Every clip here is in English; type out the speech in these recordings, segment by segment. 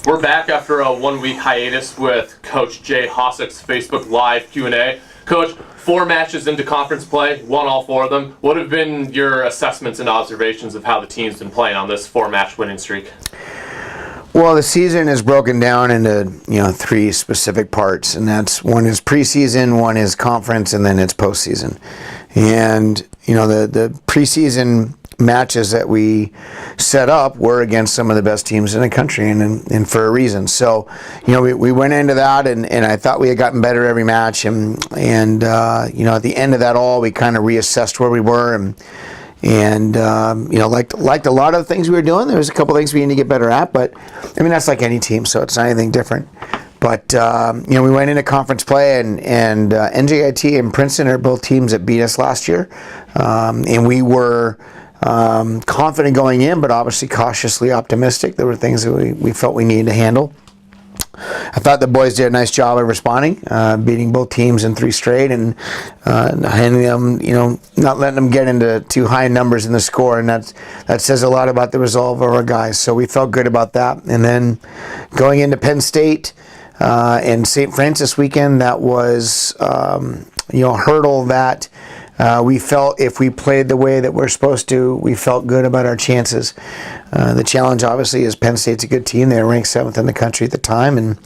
We're back after a 1-week hiatus with Coach Jay Hosack's Facebook Live Q&A. Coach, 4 matches into conference play, won all 4 of them. What have been your assessments and observations of how the team's been playing on this 4-match winning streak? Well, the season is broken down into 3 specific parts, and that's one is preseason, one is conference, and then it's postseason. And the preseason matches that we set up were against some of the best teams in the country, and for a reason. So we went into that, and I thought we had gotten better every match, and at the end of that all, we kind of reassessed where we were, and liked a lot of the things we were doing. There was a couple things we need to get better at, but I mean that's like any team, so it's not anything different. But we went into conference play, and NJIT and Princeton are both teams that beat us last year, and we were confident going in, but obviously cautiously optimistic. There were things that we felt we needed to handle. I thought the boys did a nice job of responding, beating both teams in 3 straight, and handing them, not letting them get into too high numbers in the score, and that says a lot about the resolve of our guys. So we felt good about that. And then going into Penn State and St. Francis weekend, that was a hurdle that we felt if we played the way that we're supposed to, we felt good about our chances. The challenge, obviously, is Penn State's a good team. They were ranked 7th in the country at the time, and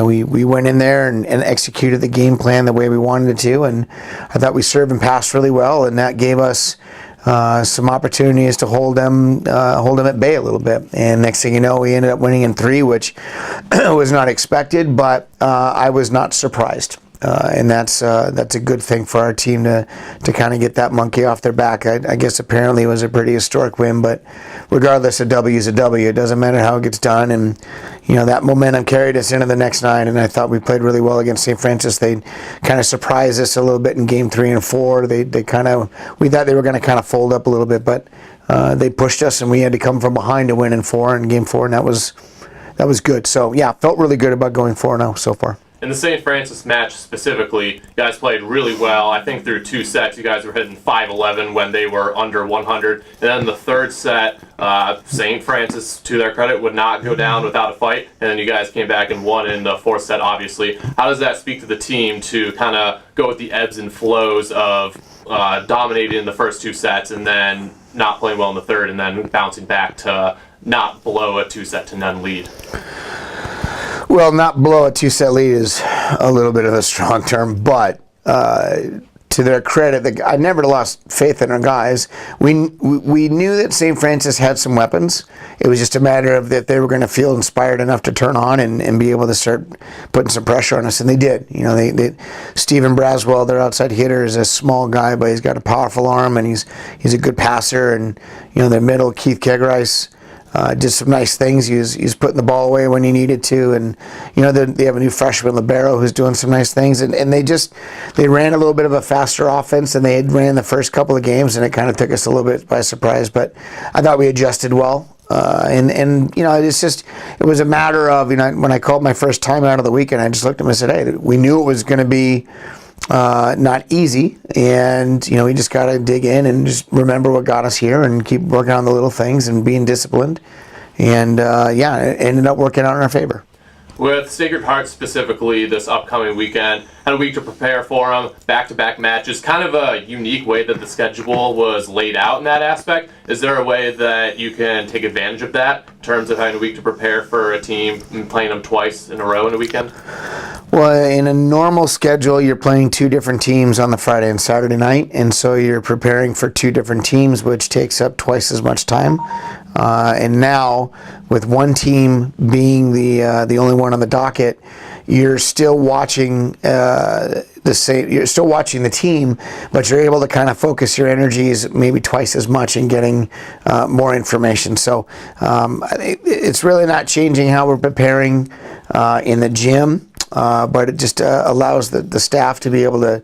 we went in there and executed the game plan the way we wanted to, and I thought we served and passed really well, and that gave us some opportunities to hold them at bay a little bit. And next thing you know, we ended up winning in 3, which was not expected, but I was not surprised. And that's a good thing for our team to kind of get that monkey off their back. I guess apparently it was a pretty historic win, but regardless, a W is a W. It doesn't matter how it gets done, and that momentum carried us into the next night. And I thought we played really well against St. Francis. They kind of surprised us a little bit in game 3 and 4. We thought they were going to kind of fold up a little bit, but they pushed us, and we had to come from behind to win in game 4, and that was good. So yeah, felt really good about going 4-0 so far. In the St. Francis match specifically, you guys played really well. I think through 2 sets, you guys were hitting 511 when they were under 100. And then the 3rd set, St. Francis, to their credit, would not go down without a fight. And then you guys came back and won in the 4th set, obviously. How does that speak to the team to kind of go with the ebbs and flows of dominating in the first 2 sets and then not playing well in the 3rd and then bouncing back to not below a 2-set-to-none lead? Well, not below a 2-set lead is a little bit of a strong term, but to their credit, I never lost faith in our guys. We knew that St. Francis had some weapons. It was just a matter of that they were going to feel inspired enough to turn on and be able to start putting some pressure on us, and they did. Stephen Braswell, their outside hitter, is a small guy, but he's got a powerful arm, and he's a good passer. And their middle, Keith Kegrice, did some nice things. He was putting the ball away when he needed to, and they have a new freshman, Libero, who's doing some nice things. And they ran a little bit of a faster offense than they had ran the first couple of games, and it kind of took us a little bit by surprise. But I thought we adjusted well, it was a matter of when I called my first time out of the weekend, I just looked at him and said, hey, we knew it was going to be not easy, and we just got to dig in and just remember what got us here and keep working on the little things and being disciplined, and it ended up working out in our favor. With Sacred Heart specifically this upcoming weekend, had a week to prepare for them, back-to-back matches, kind of a unique way that the schedule was laid out in that aspect. Is there a way that you can take advantage of that in terms of having a week to prepare for a team and playing them twice in a row in a weekend? Well, in a normal schedule, you're playing 2 different teams on the Friday and Saturday night, and so you're preparing for 2 different teams, which takes up twice as much time. And now, with one team being the only one on the docket, you're still watching You're still watching the team, but you're able to kind of focus your energies maybe twice as much in getting more information. So it's really not changing how we're preparing in the gym. But it just allows the staff to be able to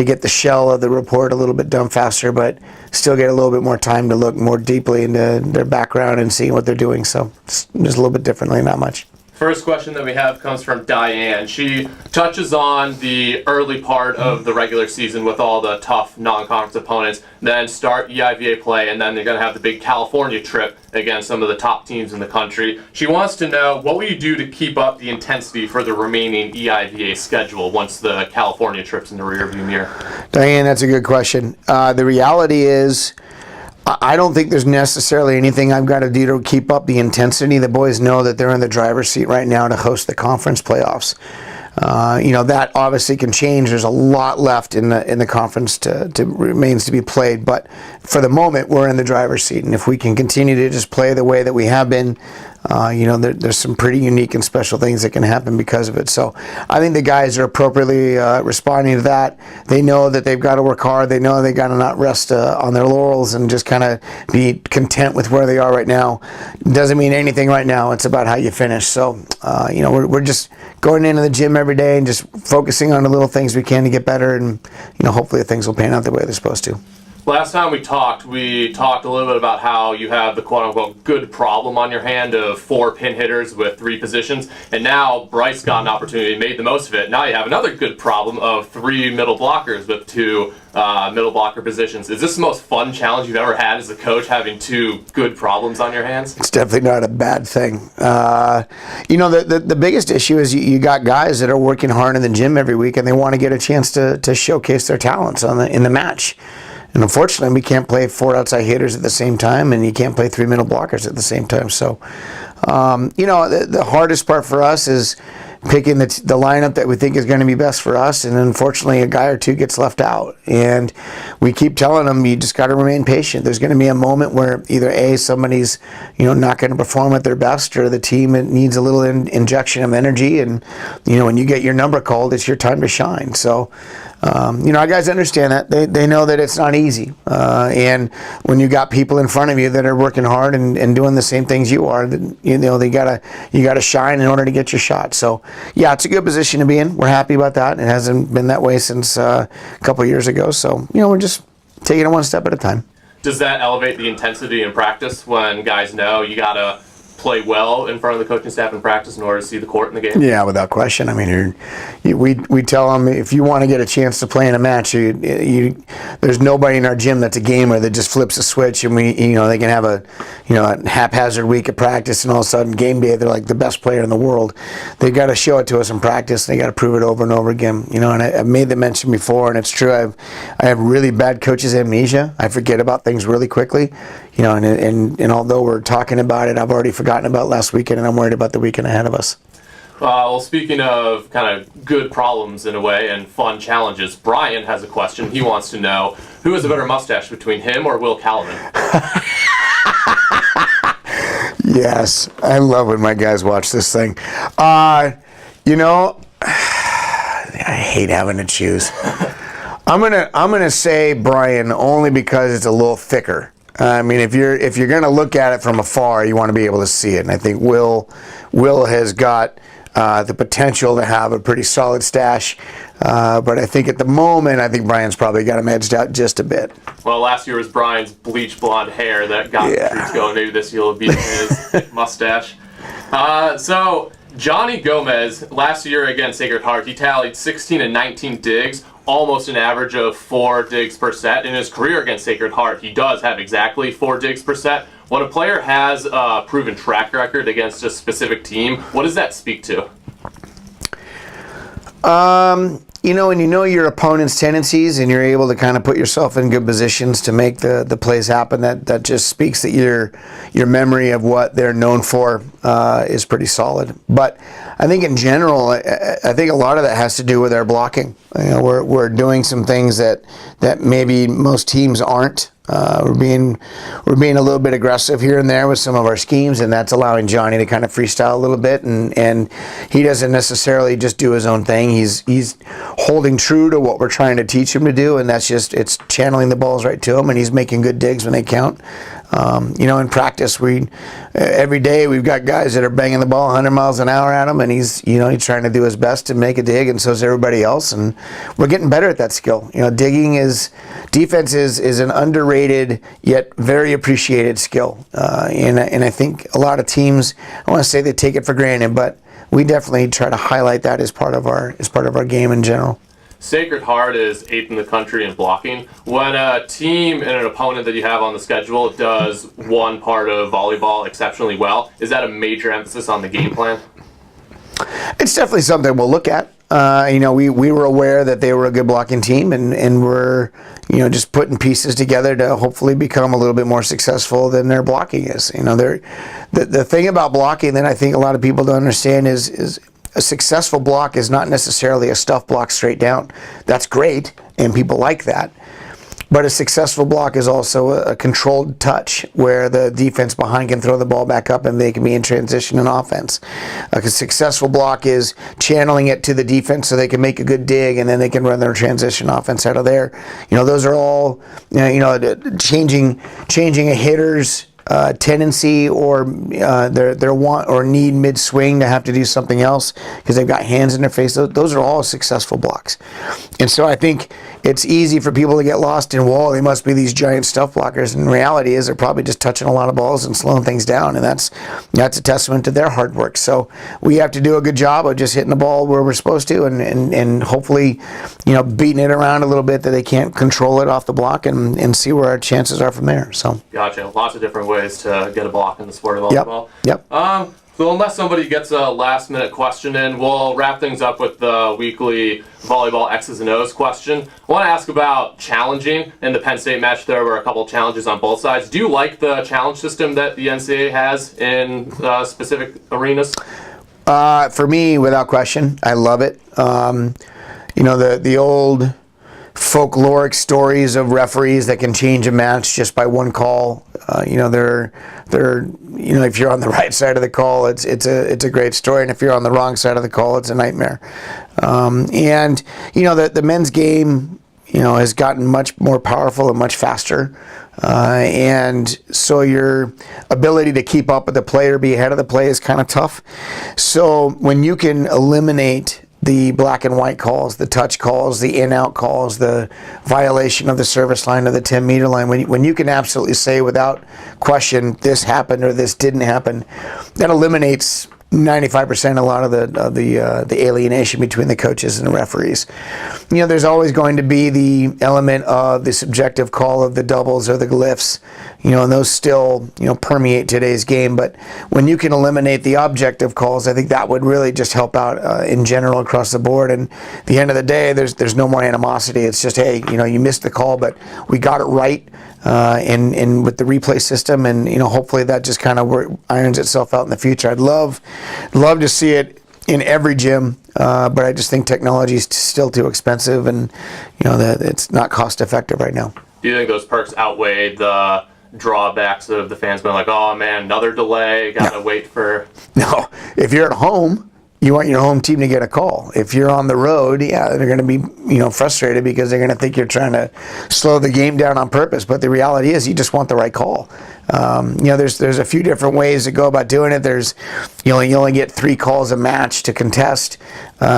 get the shell of the report a little bit done faster, but still get a little bit more time to look more deeply into their background and see what they're doing. So it's just a little bit differently, not much. First question that we have comes from Diane. She touches on the early part of the regular season with all the tough non-conference opponents, then start EIVA play, and then they're going to have the big California trip against some of the top teams in the country. She wants to know, what will you do to keep up the intensity for the remaining EIVA schedule once the California trip's in the rearview mirror? Diane, that's a good question. The reality is, I don't think there's necessarily anything I've got to do to keep up the intensity. The boys know that they're in the driver's seat right now to host the conference playoffs. That obviously can change. There's a lot left in the conference to remains to be played, but for the moment we're in the driver's seat, and if we can continue to just play the way that we have been, there's some pretty unique and special things that can happen because of it. So I think the guys are appropriately responding to that. They know that they've got to work hard. They know they got to not rest on their laurels and just kind of be content with where they are right now. Doesn't mean anything right now. It's about how you finish. So we're just going into the gym every day and just focusing on the little things we can to get better, and hopefully things will pan out the way they're supposed to. Last time we talked a little bit about how you have the quote-unquote good problem on your hand of 4 pin hitters with 3 positions, and now Bryce got an opportunity and made the most of it. Now you have another good problem of 3 middle blockers with 2 middle blocker positions. Is this the most fun challenge you've ever had as a coach, having 2 good problems on your hands? It's definitely not a bad thing. The biggest issue is you got guys that are working hard in the gym every week, and they want to get a chance to showcase their talents in the match. And unfortunately, we can't play 4 outside hitters at the same time, and you can't play 3 middle blockers at the same time. So, the hardest part for us is picking the lineup that we think is going to be best for us, and unfortunately, a guy or 2 gets left out. And we keep telling them, you just got to remain patient. There's going to be a moment where either somebody's not going to perform at their best, or the team needs a little injection of energy, and when you get your number called, it's your time to shine. So. Our guys understand that. They know that it's not easy. And when you got people in front of you that are working hard and doing the same things you are, you gotta shine in order to get your shot. So, yeah, it's a good position to be in. We're happy about that. It hasn't been that way since a couple of years ago. So, we're just taking it one step at a time. Does that elevate the intensity in practice when guys know you gotta play well in front of the coaching staff in practice in order to see the court in the game? Yeah, without question. I mean, we tell them, if you want to get a chance to play in a match, there's nobody in our gym that's a gamer that just flips a switch and they can have a haphazard week of practice, and all of a sudden game day they're like the best player in the world. They got to show it to us in practice. They got to prove it over and over again. And I've made the mention before, and it's true. I have really bad coach's amnesia. I forget about things really quickly. And although we're talking about it, I've already forgotten about last weekend, and I'm worried about the weekend ahead of us. Well, speaking of kind of good problems in a way and fun challenges, Brian has a question. He wants to know, who has a better mustache between him or Will Calvin? Yes, I love when my guys watch this thing. I hate having to choose. I'm gonna say Brian, only because it's a little thicker. I mean, if you're going to look at it from afar, you want to be able to see it. And I think Will has got the potential to have a pretty solid stash. But I think at the moment, I think Brian's probably got him edged out just a bit. Well, last year was Brian's bleach blonde hair that got the troops going. Maybe this year will be his mustache. So Johnny Gomez, last year against Sacred Heart, he tallied 16 and 19 digs, almost an average of 4 digs per set. In his career against Sacred Heart, he does have exactly 4 digs per set. When a player has a proven track record against a specific team, what does that speak to? When you know your opponent's tendencies and you're able to kind of put yourself in good positions to make the plays happen, that just speaks that your memory of what they're known for is pretty solid. But I think in general, I think a lot of that has to do with our blocking. We're doing some things that maybe most teams aren't. We're being a little bit aggressive here and there with some of our schemes, and that's allowing Johnny to kind of freestyle a little bit. And he doesn't necessarily just do his own thing. He's holding true to what we're trying to teach him to do, and it's channeling the balls right to him, and he's making good digs when they count. In practice, every day we've got guys that are banging the ball 100 miles an hour at him, and he's trying to do his best to make a dig, and so is everybody else, and we're getting better at that skill. Defense is an underrated yet very appreciated skill, and I think a lot of teams, I want to say they take it for granted, but we definitely try to highlight that as part of our game in general. Sacred Heart is 8th in the country in blocking. When a team and an opponent that you have on the schedule does one part of volleyball exceptionally well, is that a major emphasis on the game plan? It's definitely something we'll look at. We were aware that they were a good blocking team, and we're just putting pieces together to hopefully become a little bit more successful than their blocking is. The thing about blocking that I think a lot of people don't understand is a successful block is not necessarily a stuff block straight down. That's great, and people like that. But a successful block is also a controlled touch where the defense behind can throw the ball back up and they can be in transition and offense. A successful block is channeling it to the defense so they can make a good dig and then they can run their transition offense out of there. Those are all, changing a hitter's tendency or their want or need mid-swing to have to do something else because they've got hands in their face. Those are all successful blocks. And so I think it's easy for people to get lost in, well, they must be these giant stuff blockers. And the reality is they're probably just touching a lot of balls and slowing things down. And that's a testament to their hard work. So we have to do a good job of just hitting the ball where we're supposed to and hopefully, beating it around a little bit that they can't control it off the block and see where our chances are from there. So Gotcha. Lots of different ways to get a block in the sport of volleyball. Yep. So unless somebody gets a last-minute question in, we'll wrap things up with the weekly volleyball X's and O's question. I want to ask about challenging. In the Penn State match, there were a couple of challenges on both sides. Do you like the challenge system that the NCAA has in specific arenas? For me, without question, I love it. The old folkloric stories of referees that can change a match just by one call. If you're on the right side of the call, it's a great story, and if you're on the wrong side of the call, it's a nightmare. The men's game, has gotten much more powerful and much faster, and so your ability to keep up with the play or be ahead of the play is kind of tough. So when you can eliminate the black and white calls, the touch calls, the in-out calls, the violation of the service line or the 10-meter line, when you can absolutely say without question this happened or this didn't happen, that eliminates 95% a lot of the alienation between the coaches and the referees. There's always going to be the element of the subjective call of the doubles or the glyphs, and those still, permeate today's game. But when you can eliminate the objective calls, I think that would really just help out in general across the board. And at the end of the day, there's no more animosity. It's just, hey, you missed the call, but we got it right. And with the replay system, and hopefully that just kind of irons itself out in the future. I'd love to see it in every gym, but I just think technology is still too expensive, and that it's not cost effective right now. Do you think those perks outweigh the drawbacks of the fans being like, oh man, another delay, gotta wait for... No, if you're at home, you want your home team to get a call. If you're on the road, they're going to be, frustrated because they're going to think you're trying to slow the game down on purpose. But the reality is, you just want the right call. There's a few different ways to go about doing it. There's, you only get 3 calls a match to contest,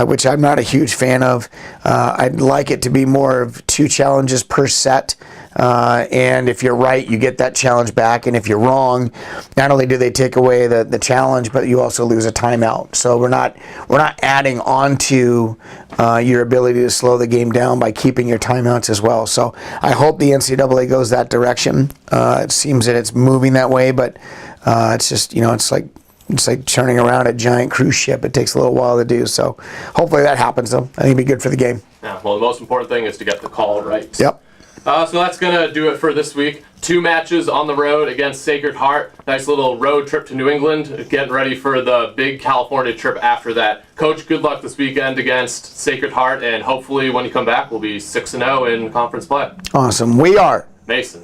which I'm not a huge fan of. I'd like it to be more of 2 challenges per set. And if you're right, you get that challenge back. And if you're wrong, not only do they take away the challenge, but you also lose a timeout. So we're not adding on to your ability to slow the game down by keeping your timeouts as well. So I hope the NCAA goes that direction. It seems that it's moving that way, but it's just, it's like turning around a giant cruise ship. It takes a little while to do. So hopefully that happens, though. I think it'd be good for the game. Yeah, well, the most important thing is to get the call right. Yep. So that's going to do it for this week. 2 matches on the road against Sacred Heart. Nice little road trip to New England. Getting ready for the big California trip after that. Coach, good luck this weekend against Sacred Heart, and hopefully when you come back, we'll be 6-0 in conference play. Awesome. We are. Mason.